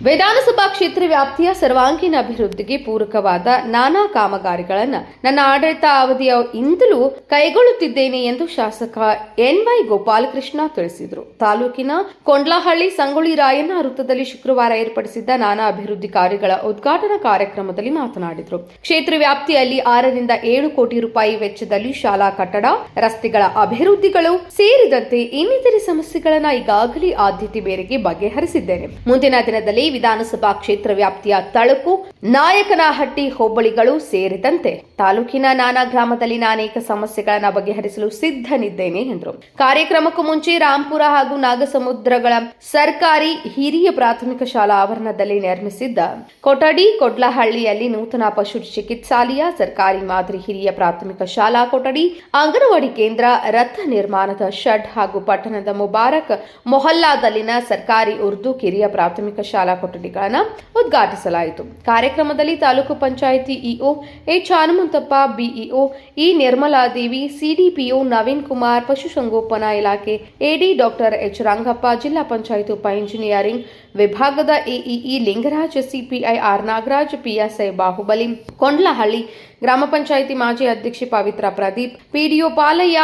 ವಿಧಾನಸಭಾ ಕ್ಷೇತ್ರ ವ್ಯಾಪ್ತಿಯ ಸರ್ವಾಂಗೀಣ ಅಭಿವೃದ್ಧಿಗೆ ಪೂರಕವಾದ ನಾನಾ ಕಾಮಗಾರಿಗಳನ್ನು ನನ್ನ ಆಡಳಿತ ಅವಧಿಯಿಂದಲೂ ಕೈಗೊಳ್ಳುತ್ತಿದ್ದೇನೆ ಎಂದು ಶಾಸಕ ಎನ್.ವೈ. ಗೋಪಾಲಕೃಷ್ಣ ತಿಳಿಸಿದರು. ತಾಲೂಕಿನ ಕೊಂಡ್ಲಹಳ್ಳಿ ಸಂಗೊಳ್ಳಿ ರಾಯಣ್ಣ ವೃತ್ತದಲ್ಲಿ ಶುಕ್ರವಾರ ಏರ್ಪಡಿಸಿದ್ದ ನಾನಾ ಅಭಿವೃದ್ಧಿ ಕಾರ್ಯಗಳ ಉದ್ಘಾಟನಾ ಕಾರ್ಯಕ್ರಮದಲ್ಲಿ ಮಾತನಾಡಿದರು. ಕ್ಷೇತ್ರ ವ್ಯಾಪ್ತಿಯಲ್ಲಿ 6 ರಿಂದ 7 ಕೋಟಿ ರೂಪಾಯಿ ವೆಚ್ಚದಲ್ಲಿ ಶಾಲಾ ಕಟ್ಟಡ, ರಸ್ತೆಗಳ ಅಭಿವೃದ್ಧಿಗಳು ಸೇರಿದಂತೆ ಇನ್ನಿತರೆ ಸಮಸ್ಯೆಗಳನ್ನು ಈಗಾಗಲೇ ಆದ್ಯತೆ ಮೇರೆಗೆ ಬಗೆಹರಿಸಿದ್ದೇನೆ. ಮುಂದಿನ ದಿನದಲ್ಲಿ ವಿಧಾನಸಭಾ ಕ್ಷೇತ್ರ ವ್ಯಾಪ್ತಿಯ ತಳುಕು, ನಾಯಕನಹಟ್ಟಿ ಹೋಬಳಿಗಳು ಸೇರಿದಂತೆ ತಾಲೂಕಿನ ನಾನಾ ಗ್ರಾಮದಲ್ಲಿನ ಅನೇಕ ಸಮಸ್ಯೆಗಳನ್ನು ಬಗೆಹರಿಸಲು ಸಿದ್ಧನಿದ್ದೇನೆ ಎಂದರು. ಕಾರ್ಯಕ್ರಮಕ್ಕೂ ಮುಂಚೆ ರಾಂಪುರ ಹಾಗೂ ನಾಗಸಮುದ್ರಗಳ ಸರ್ಕಾರಿ ಹಿರಿಯ ಪ್ರಾಥಮಿಕ ಶಾಲಾ ಆವರಣದಲ್ಲಿ ನಿರ್ಮಿಸಿದ್ದ ಕೊಠಡಿ, ಕೊಡ್ಲಹಳ್ಳಿಯಲ್ಲಿ ನೂತನ ಪಶು ಚಿಕಿತ್ಸಾಲಯ, ಸರ್ಕಾರಿ ಮಾದರಿ ಹಿರಿಯ ಪ್ರಾಥಮಿಕ ಶಾಲಾ ಕೊಠಡಿ, ಅಂಗನವಾಡಿ ಕೇಂದ್ರ, ರಥ ನಿರ್ಮಾಣದ ಶೆಡ್ ಹಾಗೂ ಪಟ್ಟಣದ ಮುಬಾರಕ್ ಮೊಹಲ್ಲಾದಲ್ಲಿನ ಸರ್ಕಾರಿ ಉರ್ದು ಕಿರಿಯ ಪ್ರಾಥಮಿಕ ಶಾಲಾ ಕೊಠಡಿಗಳನ್ನು ಉದ್ಘಾಟಿಸಲಾಯಿತು. ಕಾರ್ಯಕ್ರಮದಲ್ಲಿ taluk panchayat EO H Hanumanthappa, BEO E Nirmaladevi, CDPO Naveen Kumar, ಪಶುಸಂಗೋಪನಾ ಇಲಾಖೆ ಎಡಿ ಡಾಕ್ಟರ್ ಎಚ್ ರಂಗಪ್ಪ, ಜಿಲ್ಲಾ ಪಂಚಾಯಿತಿ ಉಪ ಇಂಜಿನಿಯರಿಂಗ್ ವಿಭಾಗದ AEE Lingaraj, CPI R Nagaraj, PSI Bahubali, Kondlahalli ಗ್ರಾಮ ಪಂಚಾಯಿತಿ ಮಾಜಿ ಅಧ್ಯಕ್ಷೆ ಪವಿತ್ರ ಪ್ರದೀಪ್, ಪಿಡಿಒ ಪಾಲಯ್ಯ,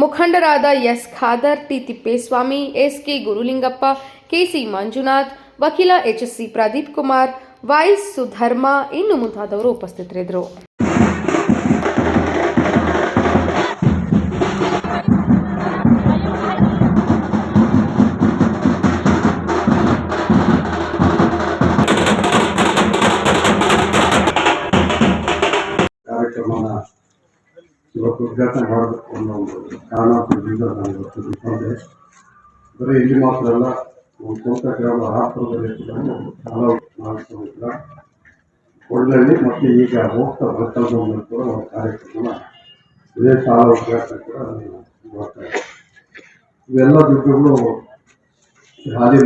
ಮುಖಂಡರಾದ S Khader, T Thippeswamy, SK Gurulingappa, KC Manjunath, ವಕೀಲ ಎಚ್ಎಸ್ಸಿ ಪ್ರದೀಪ್ ಕುಮಾರ್, ವೈಸ್ ಸುಧರ್ಮ ಇನ್ನು ಮುಂತಾದವರು ಉಪಸ್ಥಿತರಿದ್ದರು. ಕಾರ್ಯಕ್ರಮನ ಇವತ್ತು ಉದ್ಘಾಟನೆ ಮಾಡಬೇಕು ಅನ್ನೋ ಒಂದು ಕಾರಣದಿಂದ ನಾನು ಇವತ್ತು ತಿಳ್ಕೊಂಡೆ. ಬರೀ ಇಲ್ಲಿ ಮಾತ್ರ ಅಲ್ಲ, ಕೊಂತ ಗ್ರಾಮ ರಾಷ್ಟ್ರದಲ್ಲಿ ಕೂಡ ಹಲವು ನಾಗಸಮುದ್ರ, ಕೊಡ್ಲಹಳ್ಳಿ ಮತ್ತು ಈಗ ಹೋಗ್ತಾ ಬರ್ತದಲ್ಲಿ ಕೂಡ ಒಂದು ಕಾರ್ಯಕ್ರಮ ಇದೇ ಶಾಲಾ ಉದ್ಘಾಟನೆ ಕೂಡ ಮಾಡ್ತಾ ಇದ್ದಾರೆ. ಇವೆಲ್ಲ ದುಡ್ಡುಗಳು ಹಾಲಿ